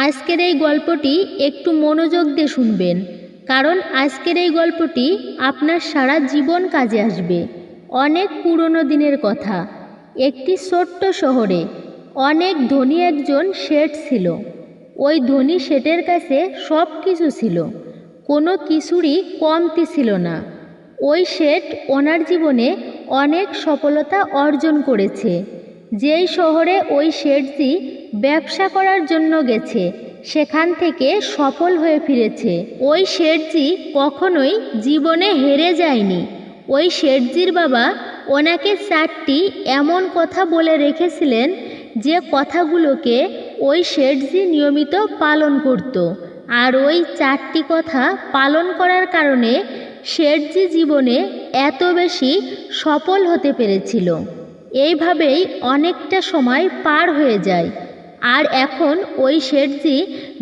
আজকের এই গল্পটি একটু মনোযোগ দিয়ে শুনবেন, কারণ আজকের এই গল্পটি আপনার সারা জীবন কাজে আসবে। অনেক পুরনো দিনের কথা। একটি ছোট্ট শহরে অনেক ধনী একজন শেঠ ছিল। ওই ধনী শেঠের কাছে সব কিছু ছিল, কোনো কিছুরই কমতি ছিল না। ওই শেঠ ওনার জীবনে অনেক সফলতা অর্জন করেছে। যেই শহরে ওই শেঠজি ব্যবসা করার জন্য গেছে, সেখান থেকে সফল হয়ে ফিরেছে। ওই শেঠজি কখনোই জীবনে হেরে যায়নি। ওই শেঠজির বাবা ওনাকে 4টি এমন কথা বলে রেখেছিলেন, যে কথাগুলোকে ওই শেঠজি নিয়মিত পালন করত। আর ওই 4টি কথা পালন করার কারণে শেঠজি জীবনে এত বেশি সফল হতে পেরেছিল। এইভাবেই অনেকটা সময় পার হয়ে যায়, আর এখন ওই শেঠজি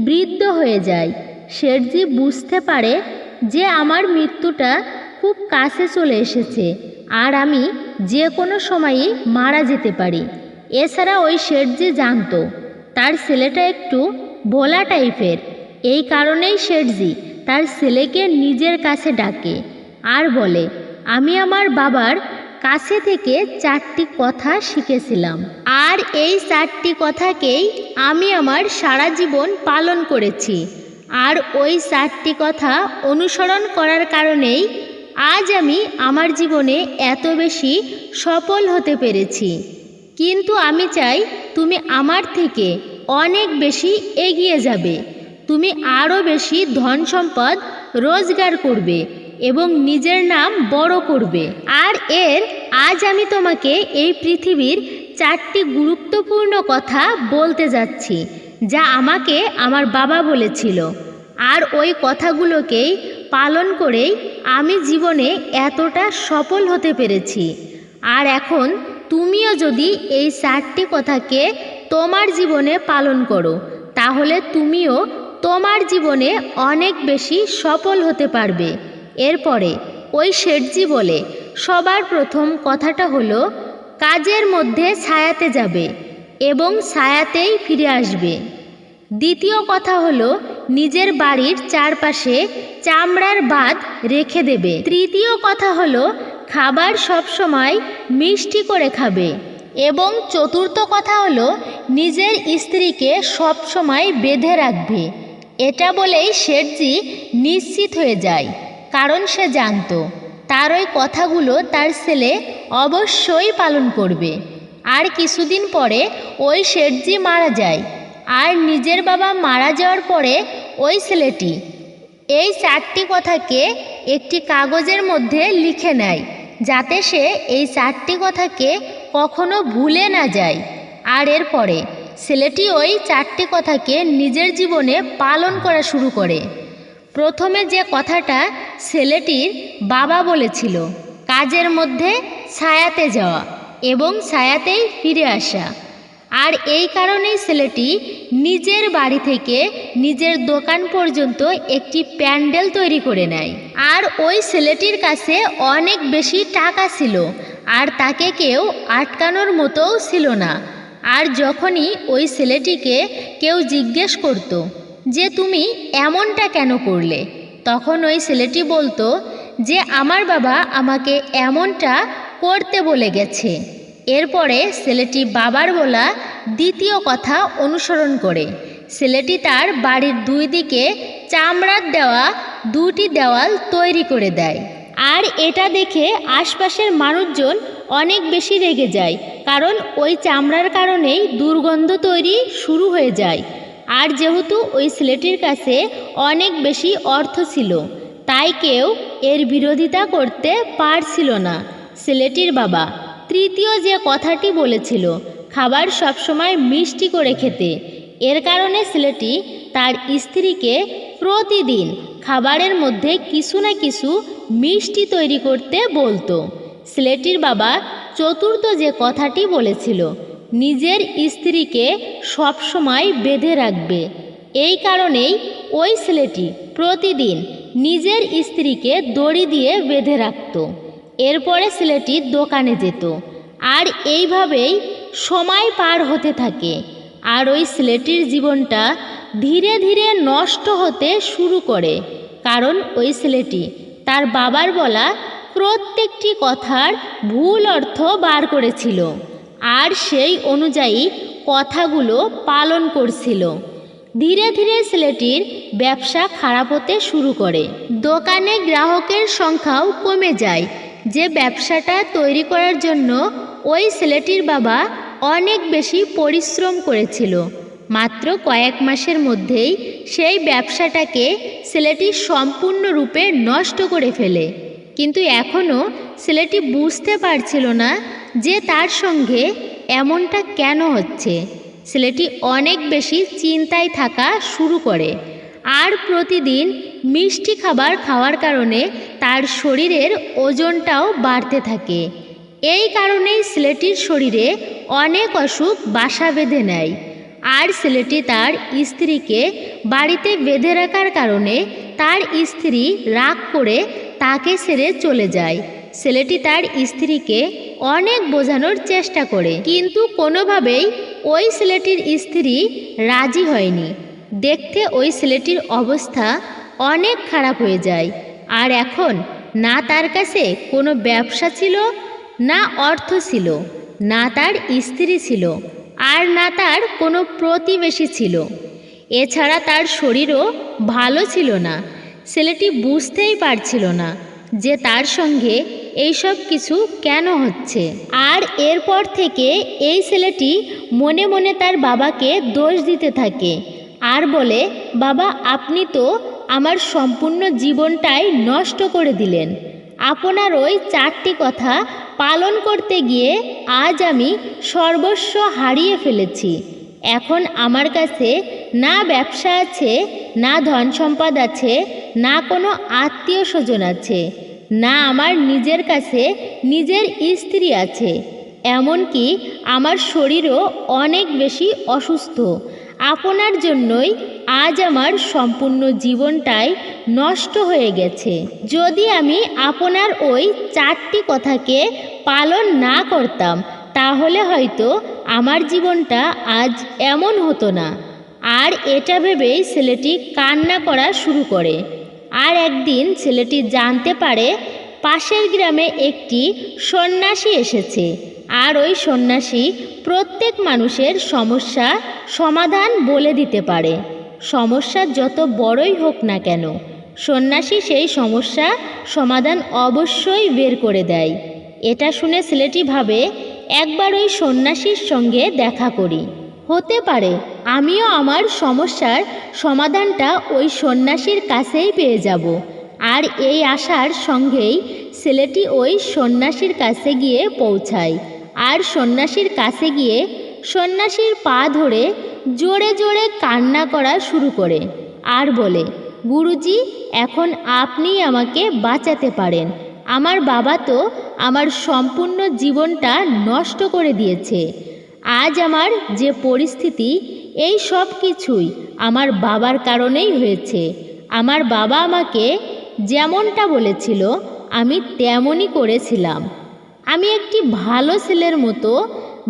বৃদ্ধ হয়ে যায়। শেঠজি বুঝতে পারে যে আমার মৃত্যুটা খুব কাছে চলে এসেছে, আর আমি যে কোনো সময়ই মারা যেতে পারি। এছাড়া ওই শেঠজি জানতো তার ছেলেটা একটু ভোলা টাইপের। এই কারণেই শেঠজি তার ছেলেকে নিজের কাছে ডাকে আর বলে, আমি আমার বাবার কাছে থেকে 4টি কথা শিখেছিলাম, আর এই 4টি কথাকেই আমি আমার সারা জীবন পালন করেছি। আর ওই 4টি কথা অনুসরণ করার কারণেই আজ আমি আমার জীবনে এত বেশি সফল হতে পেরেছি। কিন্তু আমি চাই তুমি আমার থেকে অনেক বেশি এগিয়ে যাবে। তুমি আরও বেশি ধন সম্পদ রোজগার করবে এবং নিজের নাম বড় করবে। আর আজ আমি তোমাকে এই পৃথিবীর 4টি গুরুত্বপূর্ণ কথা বলতে যাচ্ছি, যা আমাকে আমার বাবা বলেছিল। আর ওই কথাগুলোকেই পালন করেই আমি জীবনে এতটা সফল হতে পেরেছি। আর এখন তুমিও যদি এই 4টি কথাকে তোমার জীবনে পালন করো, তাহলে তুমিও তোমার জীবনে অনেক বেশি সফল হতে পারবে। এরপরে ওই শেঠজি বলে, সবার প্রথম কথাটা হলো, কাজের মধ্যে ছায়াতে যাবে এবং ছায়াতেই ফিরে আসবে। দ্বিতীয় কথা হলো, নিজের বাড়ির চারপাশে চামড়ার বাঁধ রেখে দেবে। তৃতীয় কথা হলো, খাবার সবসময় মিষ্টি করে খাবে। এবং চতুর্থ কথা হলো, নিজের স্ত্রীকে সবসময় বেঁধে রাখবে। এটা বলেই শেঠজি নিশ্চিত হয়ে যায়, কারণ সে জানতো তার ওই কথাগুলো তার ছেলে অবশ্যই পালন করবে। আর কিছুদিন পরে ওই শেঠজি মারা যায়। আর নিজের বাবা মারা যাওয়ার পরে ওই ছেলেটি এই 4টি কথাকে একটি কাগজের মধ্যে লিখে নেয়, যাতে সে এই 4টি কথাকে কখনো ভুলে না যায়। আর এরপরে ছেলেটি ওই 4টি কথাকে নিজের জীবনে পালন করা শুরু করে। প্রথমে যে কথাটা ছেলেটির বাবা বলেছিল, কাজের মধ্যে ছায়াতে যাওয়া এবং ছায়াতেই ফিরে আসা। আর এই কারণেই ছেলেটি নিজের বাড়ি থেকে নিজের দোকান পর্যন্ত একটি প্যান্ডেল তৈরি করে নেয়। আর ওই ছেলেটির কাছে অনেক বেশি টাকা ছিল, আর তাকে কেউ আটকানোর মতোও ছিল না। আর যখনই ওই ছেলেটিকে কেউ জিজ্ঞেস করত যে তুমি এমনটা কেন করলে, তখন ওই ছেলেটি বলতো যে আমার বাবা আমাকে এমনটা করতে বলে গেছে। এরপরে ছেলেটি বাবার বলা দ্বিতীয় কথা অনুসরণ করে ছেলেটি তার বাড়ির 2 দিকে চামড়ার দেওয়া 2টি দেওয়াল তৈরি করে দেয়। আর এটা দেখে আশপাশের মানুষজন অনেক বেশি রেগে যায়, কারণ ওই চামড়ার কারণেই দুর্গন্ধ তৈরি শুরু হয়ে যায়। আর যেহেতু ওই ছেলেটির কাছে অনেক বেশি অর্থ ছিল, তাই কেউ এর বিরোধিতা করতে পারছিল না। ছেলেটির বাবা তৃতীয় যে কথাটি বলেছিল, খাবার সবসময় মিষ্টি করে খেতে, এর কারণে ছেলেটি তার স্ত্রীকে প্রতিদিন খাবারের মধ্যে কিছু না কিছু মিষ্টি তৈরি করতে বলতো। ছেলেটির বাবা চতুর্থ যে কথাটি বলেছিল, নিজের স্ত্রীকে সবসময় বেঁধে রাখবে। এই কারণেই ওই ছেলেটি প্রতিদিন নিজের স্ত্রীকে দড়ি দিয়ে বেঁধে রাখত। এরপরে ছেলেটি দোকানে যেত। আর এইভাবেই সময় পার হতে থাকে। আর ওই ছেলেটির জীবনটা ধীরে ধীরে নষ্ট হতে শুরু করে, কারণ ওই ছেলেটি তার বাবার বলা প্রত্যেকটি কথার ভুল অর্থ বার করেছিল আর সেই অনুযায়ী কথাগুলো পালন করছিল। ধীরে ধীরে ছেলেটির ব্যবসা খারাপ হতে শুরু করে। দোকানে গ্রাহকের সংখ্যাও কমে যায়। যে ব্যবসাটা তৈরি করার জন্য ওই ছেলেটির বাবা অনেক বেশি পরিশ্রম করেছিল, মাত্র কয়েক মাসের মধ্যেই সেই ব্যবসাটাকে ছেলেটি সম্পূর্ণরূপে নষ্ট করে ফেলে। কিন্তু এখনও ছেলেটি বুঝতে পারছিল না যে তার সঙ্গে এমনটা কেন হচ্ছে। ছেলেটি অনেক বেশি চিন্তায় থাকা শুরু করে আর প্রতিদিন মিষ্টি খাবার খাওয়ার কারণে তার শরীরের ওজনটাও বাড়তে থাকে। এই কারণেই ছেলেটির শরীরে অনেক অসুখ বাসা বেঁধে নেয়। আর ছেলেটি তার স্ত্রীকে বাড়িতে বেঁধে রাখার কারণে তার স্ত্রী রাগ করে তাকে ছেড়ে চলে যায়। ছেলেটি তার স্ত্রীকে অনেক বোঝানোর চেষ্টা করে, কিন্তু কোনোভাবেই ওই ছেলেটির স্ত্রী রাজি হয়নি। দেখতে ওই ছেলেটির অবস্থা অনেক খারাপ হয়ে যায়। আর এখন না তার কাছে কোনো ব্যবসা ছিল, না অর্থ ছিল, না তার স্ত্রী ছিল, আর না তার কোনো প্রতিবেশী ছিল। এছাড়া তার শরীরও ভালো ছিল না। ছেলেটি বুঝতেই পারছিল না যে তার সঙ্গে এইসব কিছু কেন হচ্ছে। আর এরপর থেকে এই ছেলেটি মনে মনে তার বাবাকে দোষ দিতে থাকে আর বলে, বাবা, আপনি তো আমার সম্পূর্ণ জীবনটাই নষ্ট করে দিলেন। আপনার ওই 4টি কথা পালন করতে গিয়ে আজ আমি সর্বস্ব হারিয়ে ফেলেছি। এখন আমার কাছে না ব্যবসা আছে, না ধন সম্পদ আছে, না কোনো আত্মীয় স্বজন আছে, না আমার নিজের কাছে নিজের স্ত্রী আছে, এমনকি আমার শরীরও অনেক বেশি অসুস্থ। আপনার জন্যই আজ আমার সম্পূর্ণ জীবনটাই নষ্ট হয়ে গেছে। যদি আমি আপনার ওই 4টি কথাকে পালন না করতাম তাহলে হয়তো আমার জীবনটা আজ এমন হতো না। আর এটা ভেবেই ছেলেটি কান্না করা শুরু করে। আর একদিন ছেলেটি জানতে পারে পাশের গ্রামে একটি সন্ন্যাসী এসেছে। আর ওই সন্ন্যাসী প্রত্যেক মানুষের সমস্যা সমাধান বলে দিতে পারে। সমস্যা যত বড়ই হোক না কেন, সন্ন্যাসী সেই সমস্যা সমাধান অবশ্যই বের করে দেয়। এটা শুনে ছেলেটি ভাবে, একবার ওই সন্ন্যাসীর সঙ্গে দেখা করি, হতে পারে আমিও আমার সমস্যার সমাধানটা ওই সন্ন্যাসীর কাছেই পেয়ে যাব। আর এই আশার সঙ্গেই ছেলেটি ওই সন্ন্যাসীর কাছে গিয়ে পৌঁছায়। আর সন্ন্যাসীর কাছে গিয়ে সন্ন্যাসীর পা ধরে জোরে জোরে কান্না করা শুরু করে আর বলে, গুরুজি, এখন আপনি আমাকে বাঁচাতে পারেন। আমার বাবা তো আমার সম্পূর্ণ জীবনটা নষ্ট করে দিয়েছে। আজ আমার যে পরিস্থিতি, এই সব কিছুই আমার বাবার কারণেই হয়েছে। আমার বাবা আমাকে যেমনটা বলেছিল আমি তেমনই করেছিলাম। আমি একটি ভালো ছেলের মতো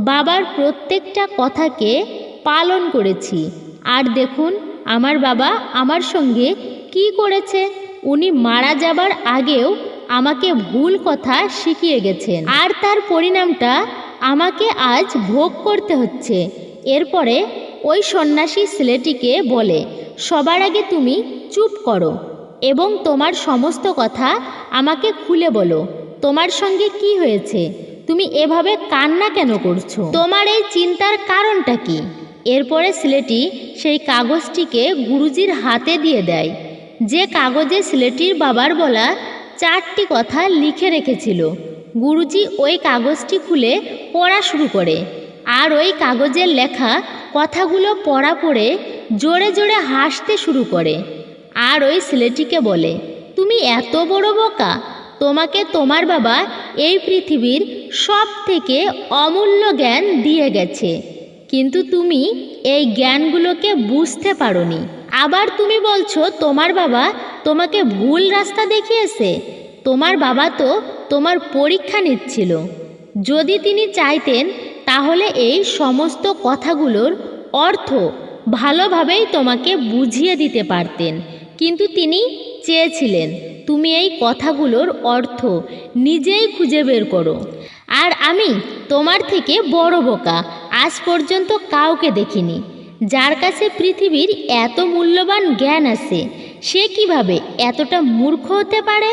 বাবার প্রত্যেকটা কথাকে পালন করেছি। আর দেখুন আমার বাবা আমার সঙ্গে কি করেছে। উনি মারা যাবার আগেও আমাকে ভুল কথা শিখিয়ে গেছেন, আর তার পরিণামটা আমাকে আজ ভোগ করতে হচ্ছে। এরপরে ওই সন্ন্যাসী ছেলেটিকে বলে, সবার আগে তুমি চুপ করো এবং তোমার সমস্ত কথা আমাকে খুলে বলো। তোমার সঙ্গে কি হয়েছে? তুমি এভাবে কান্না কেন করছো? তোমার এই চিন্তার কারণটা কি? এরপরে ছেলেটি সেই কাগজটিকে গুরুজির হাতে দিয়ে দেয়, যে কাগজে ছেলেটির বাবার বলা 4টি কথা লিখে রেখেছিল। গুরুজি ওই কাগজটি খুলে পড়া শুরু করে আর ওই কাগজের লেখা কথাগুলো পড়া পড়ে জোরে জোরে হাসতে শুরু করে। আর ওই ছেলেটিকে বলে, তুমি এত বড় বোকা, তোমাকে তোমার বাবা এই পৃথিবীর সব থেকে অমূল্য জ্ঞান দিয়ে গেছে, কিন্তু তুমি এই জ্ঞানগুলোকে বুঝতে পারোনি। আবার তুমি বলছো তোমার বাবা তোমাকে ভুল রাস্তা দেখিয়েছে। তোমার বাবা তো তোমার পরীক্ষা নিচ্ছিল। যদি তিনি চাইতেন তাহলে এই সমস্ত কথাগুলোর অর্থ ভালোভাবেই তোমাকে বুঝিয়ে দিতে পারতেন, কিন্তু তিনি চেয়েছিলেন তুমি এই কথাগুলোর অর্থ নিজেই খুঁজে বের করো। আর আমি তোমার থেকে বড় বোকা আজ পর্যন্ত কাউকে দেখিনি। যার কাছে পৃথিবীর এত মূল্যবান জ্ঞান আছে, সে কিভাবে এতটা মূর্খ হতে পারে?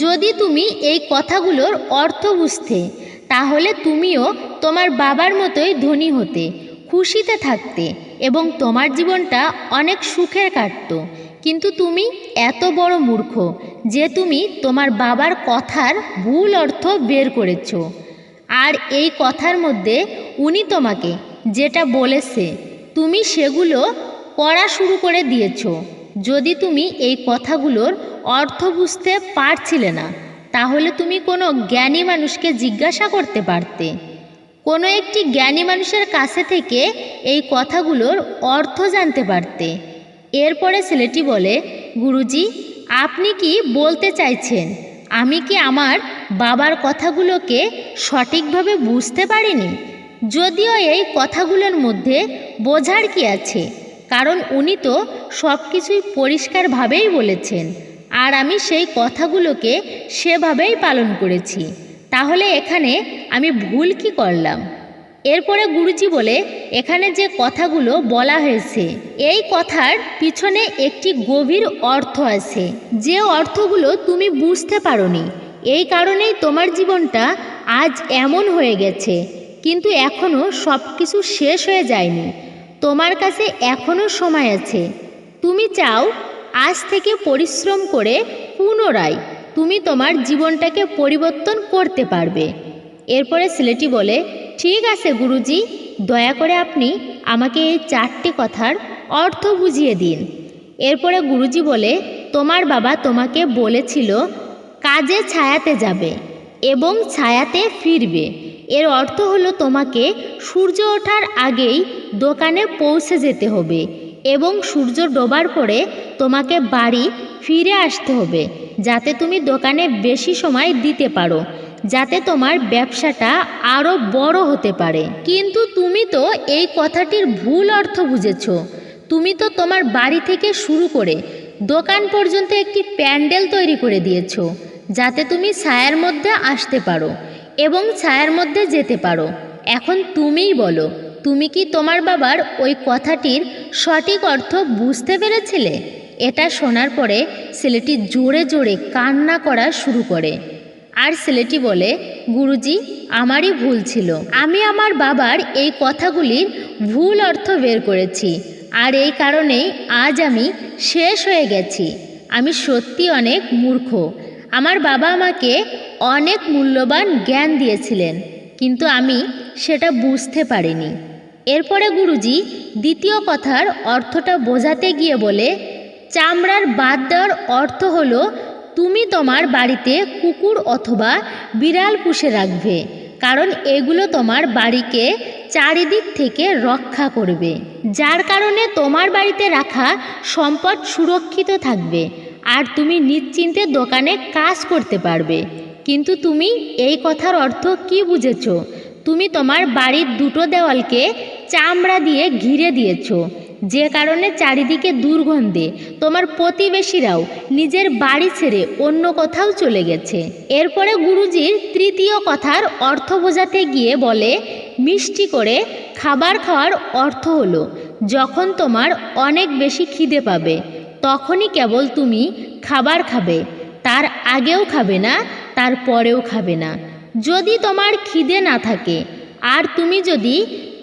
যদি তুমি এই কথাগুলোর অর্থ বুঝতে, তাহলে তুমিও তোমার বাবার মতোই ধনী হতে, খুশিতে থাকতে এবং তোমার জীবনটা অনেক সুখের কাটত। কিন্তু তুমি এত বড় মূর্খ যে তুমি তোমার বাবার কথার ভুল অর্থ বের করেছো। আর এই কথার মধ্যে উনি তোমাকে যেটা বলেছে তুমি সেগুলো করা শুরু করে দিয়েছো। যদি তুমি এই কথাগুলোর অর্থ বুঝতে পারছিলে না, তাহলে তুমি কোনো জ্ঞানী মানুষকে জিজ্ঞাসা করতে পারতে। কোনো একটি জ্ঞানী মানুষের কাছে থেকে এই কথাগুলোর অর্থ জানতে পারতে। এরপরে ছেলেটি বলে, গুরুজি, আপনি কি বলতে চাইছেন আমি কি আমার বাবার কথাগুলোকে সঠিকভাবে বুঝতে পারিনি? যদিও এই কথাগুলোর মধ্যে বোঝার কি আছে, কারণ উনি তো সব কিছুই পরিষ্কারভাবেই বলেছেন, আর আমি সেই কথাগুলোকে সেভাবেই পালন করেছি। তাহলে এখানে আমি ভুল কি করলাম? এরপরে গুরুজি বলে, এখানে যে কথাগুলো বলা হয়েছে এই কথার পিছনে একটি গভীর অর্থ আছে, যে অর্থগুলো তুমি বুঝতে পারোনি। এই কারণেই তোমার জীবনটা আজ এমন হয়ে গেছে। কিন্তু এখনও সব কিছু শেষ হয়ে যায়নি। তোমার কাছে এখনও সময় আছে। তুমি চাও আজ থেকে পরিশ্রম করে পুনরায় তুমি তোমার জীবনটাকে পরিবর্তন করতে পারবে। এরপরে ছেলেটি বলে, ঠিক আছে গুরুজি, দয়া করে আপনি আমাকে এই 4টি কথার অর্থ বুঝিয়ে দিন। এরপরে গুরুজি বলে, তোমার বাবা তোমাকে বলেছিল কাজে ছায়াতে যাবে এবং ছায়াতে ফিরবে। এর অর্থ হলো তোমাকে সূর্য ওঠার আগেই দোকানে পৌঁছে যেতে হবে এবং সূর্য ডোবার পরে তোমাকে বাড়ি ফিরে আসতে হবে, যাতে তুমি দোকানে বেশি সময় দিতে পারো, যাতে তোমার ব্যবসাটা আরও বড় হতে পারে। কিন্তু তুমি তো এই কথাটির ভুল অর্থ বুঝেছো। তুমি তো তোমার বাড়ি থেকে শুরু করে দোকান পর্যন্ত একটি প্যান্ডেল তৈরি করে দিয়েছো, যাতে তুমি ছায়ার মধ্যে আসতে পারো এবং ছায়ার মধ্যে যেতে পারো। এখন তুমিই বলো, তুমি কি তোমার বাবার ওই কথাটির সঠিক অর্থ বুঝতে পেরেছিলে? এটা শোনার পরে ছেলেটি জোরে জোরে কান্না করা শুরু করে। আর ছেলেটি বলে, গুরুজি, আমারই ভুল ছিল। আমি আমার বাবার এই কথাগুলির ভুল অর্থ বের করেছি, আর এই কারণেই আজ আমি শেষ হয়ে গেছি। আমি সত্যি অনেক মূর্খ। আমার বাবা আমাকে অনেক মূল্যবান জ্ঞান দিয়েছিলেন, কিন্তু আমি সেটা বুঝতে পারিনি। এরপরে গুরুজি দ্বিতীয় কথার অর্থটা বোঝাতে গিয়ে বলে, চামড়ার বাদ দেওয়ার অর্থ হলো তুমি তোমার বাড়িতে কুকুর অথবা বিড়াল পুষে রাখবে, কারণ এগুলো তোমার বাড়িকে চারিদিক থেকে রক্ষা করবে, যার কারণে তোমার বাড়িতে রাখা সম্পদ সুরক্ষিত থাকবে আর তুমি নিশ্চিন্তে দোকানে কাজ করতে পারবে। কিন্তু তুমি এই কথার অর্থ কি বুঝেছো? তুমি তোমার বাড়ির দুটো দেওয়ালকে চামড়া দিয়ে ঘিরে দিয়েছো, যে কারণে চারিদিকে দুর্গন্ধে তোমার প্রতিবেশীরাও নিজের বাড়ি ছেড়ে অন্য কোথাও চলে গেছে। এরপরে গুরুজির তৃতীয় কথার অর্থ বোঝাতে গিয়ে বলে, মিষ্টি করে খাবার খাওয়ার অর্থ হলো যখন তোমার অনেক বেশি খিদে পাবে তখনই কেবল তুমি খাবার খাবে, তার আগেও খাবে না, তার পরেও খাবে না। যদি তোমার খিদে না থাকে আর তুমি যদি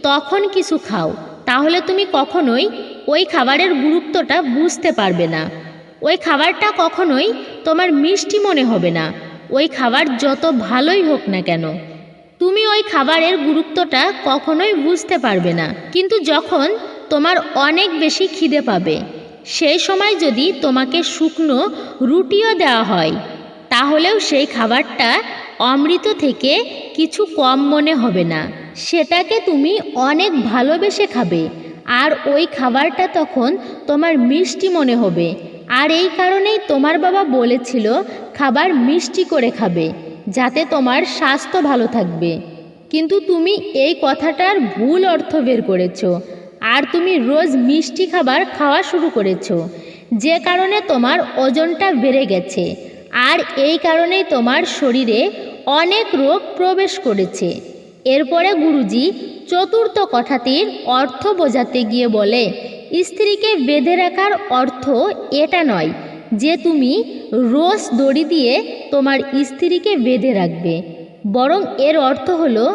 তখন কিছু খাও, তাহলে তুমি কখনোই ওই খাবারের গুরুত্বটা বুঝতে পারবে না। ওই খাবারটা কখনোই তোমার মিষ্টি মনে হবে না। ওই খাবার যত ভালোই হোক না কেন, তুমি ওই খাবারের গুরুত্বটা কখনোই বুঝতে পারবে না। কিন্তু যখন তোমার অনেক বেশি খিদে পাবে, সেই সময় যদি তোমাকে শুকনো রুটিও দেওয়া হয়, তাহলেও সেই খাবারটা অমৃত থেকে কিছু কম মনে হবে না। সেটাকে তুমি অনেক ভালোবেসে খাবে, আর ওই খাবারটা তখন তোমার মিষ্টি মনে হবে। আর এই কারণেই তোমার বাবা বলেছিল খাবার মিষ্টি করে খাবে, যাতে তোমার স্বাস্থ্য ভালো থাকবে। কিন্তু তুমি এই কথাটার ভুল অর্থ বের করেছো, আর তুমি রোজ মিষ্টি খাবার খাওয়া শুরু করেছো, যে কারণে তোমার ওজনটা বেড়ে গেছে। আর এই কারণেই তোমার শরীরে অনেক রোগ প্রবেশ করেছে। এরপরে গুরুজি চতুর্থ কথাটির অর্থ বোঝাতে গিয়ে বলে, স্ত্রীকে বেঁধে রাখার অর্থ এটা নয় যে তুমি রোজ দড়ি দিয়ে তোমার স্ত্রীকে বেঁধে রাখবে, বরং এর অর্থ হলো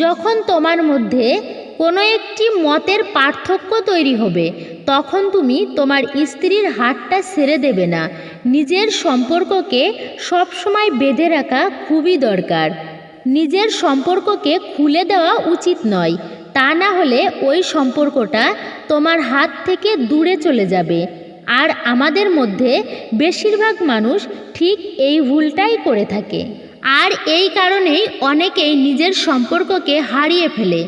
যখন তোমার মধ্যে কোনো একটি মতের পার্থক্য তৈরি হবে তখন তুমি তোমার স্ত্রীর হাতটা ছেড়ে দেবে না। নিজের সম্পর্ককে সবসময় বেঁধে রাখা খুবই দরকার। নিজের সম্পর্ককে খুলে দেওয়া উচিত নয়, তা না হলে ওই সম্পর্কটা তোমার হাত থেকে দূরে চলে যাবে। আর আমাদের মধ্যে বেশিরভাগ মানুষ ঠিক এই ভুলটাই করে থাকে। আর এই কারণেই অনেকেই নিজের সম্পর্ককে হারিয়ে ফেলে।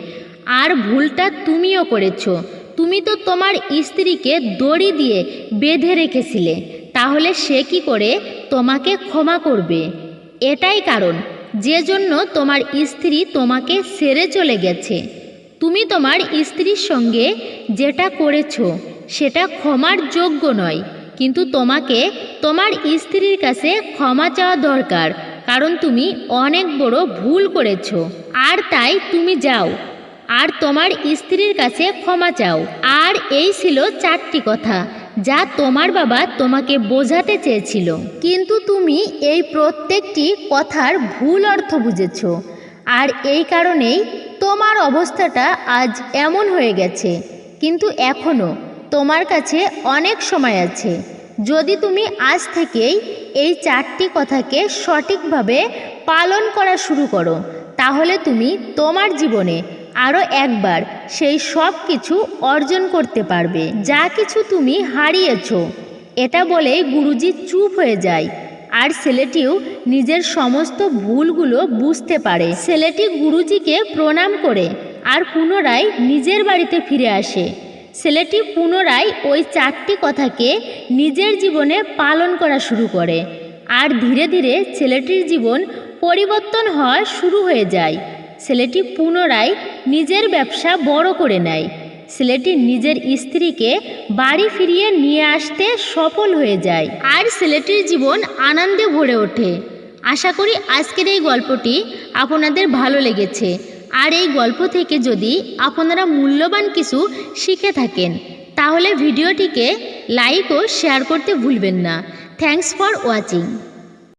আর ভুলটা তুমিও করেছো। তুমি তো তোমার স্ত্রীকে দড়ি দিয়ে বেঁধে রেখেছিলে, তাহলে সে কি করে তোমাকে ক্ষমা করবে? এটাই কারণ যে জন্য তোমার স্ত্রী তোমাকে ছেড়ে চলে গেছে। তুমি তোমার স্ত্রীর সঙ্গে যেটা করেছো সেটা ক্ষমার যোগ্য নয়, কিন্তু তোমাকে তোমার স্ত্রীর কাছে ক্ষমা চাওয়া দরকার, কারণ তুমি অনেক বড় ভুল করেছো। আর তাই তুমি যাও আর তোমার স্ত্রীর কাছে ক্ষমা চাও। আর এই ছিল 4টি কথা যা তোমার বাবা তোমাকে বোঝাতে চেয়েছিল, কিন্তু তুমি এই প্রত্যেকটি কথার ভুল অর্থ বুঝেছ। আর এই কারণেই তোমার অবস্থাটা আজ এমন হয়ে গেছে। কিন্তু এখনও তোমার কাছে অনেক সময় আছে। যদি তুমি আজ থেকেই এই 4টি কথাকে সঠিকভাবে পালন করা শুরু করো, তাহলে তুমি তোমার জীবনে আরও একবার সেই সব কিছু অর্জন করতে পারবে যা কিছু তুমি হারিয়েছ। এটা বলে গুরুজি চুপ হয়ে যায়। আর ছেলেটিও নিজের সমস্ত ভুলগুলো বুঝতে পারে। ছেলেটি গুরুজিকে প্রণাম করে আর পুনরায় নিজের বাড়িতে ফিরে আসে। ছেলেটি পুনরায় ওই 4টি কথাকে নিজের জীবনে পালন করা শুরু করে। আর ধীরে ধীরে ছেলেটির জীবন পরিবর্তন হওয়া শুরু হয়ে যায়। ছেলেটি পুনরায় নিজের ব্যবসা বড় করে নেয়। ছেলেটি নিজের স্ত্রীকে বাড়ি ফিরিয়ে নিয়ে আসতে সফল হয়ে যায়। আর ছেলেটির জীবন আনন্দে ভরে ওঠে। আশা করি আজকের এই গল্পটি আপনাদের ভালো লেগেছে। আর এই গল্প থেকে যদি আপনারা মূল্যবান কিছু শিখে থাকেন তাহলে ভিডিওটিকে লাইক ও শেয়ার করতে ভুলবেন না। Thanks for watching.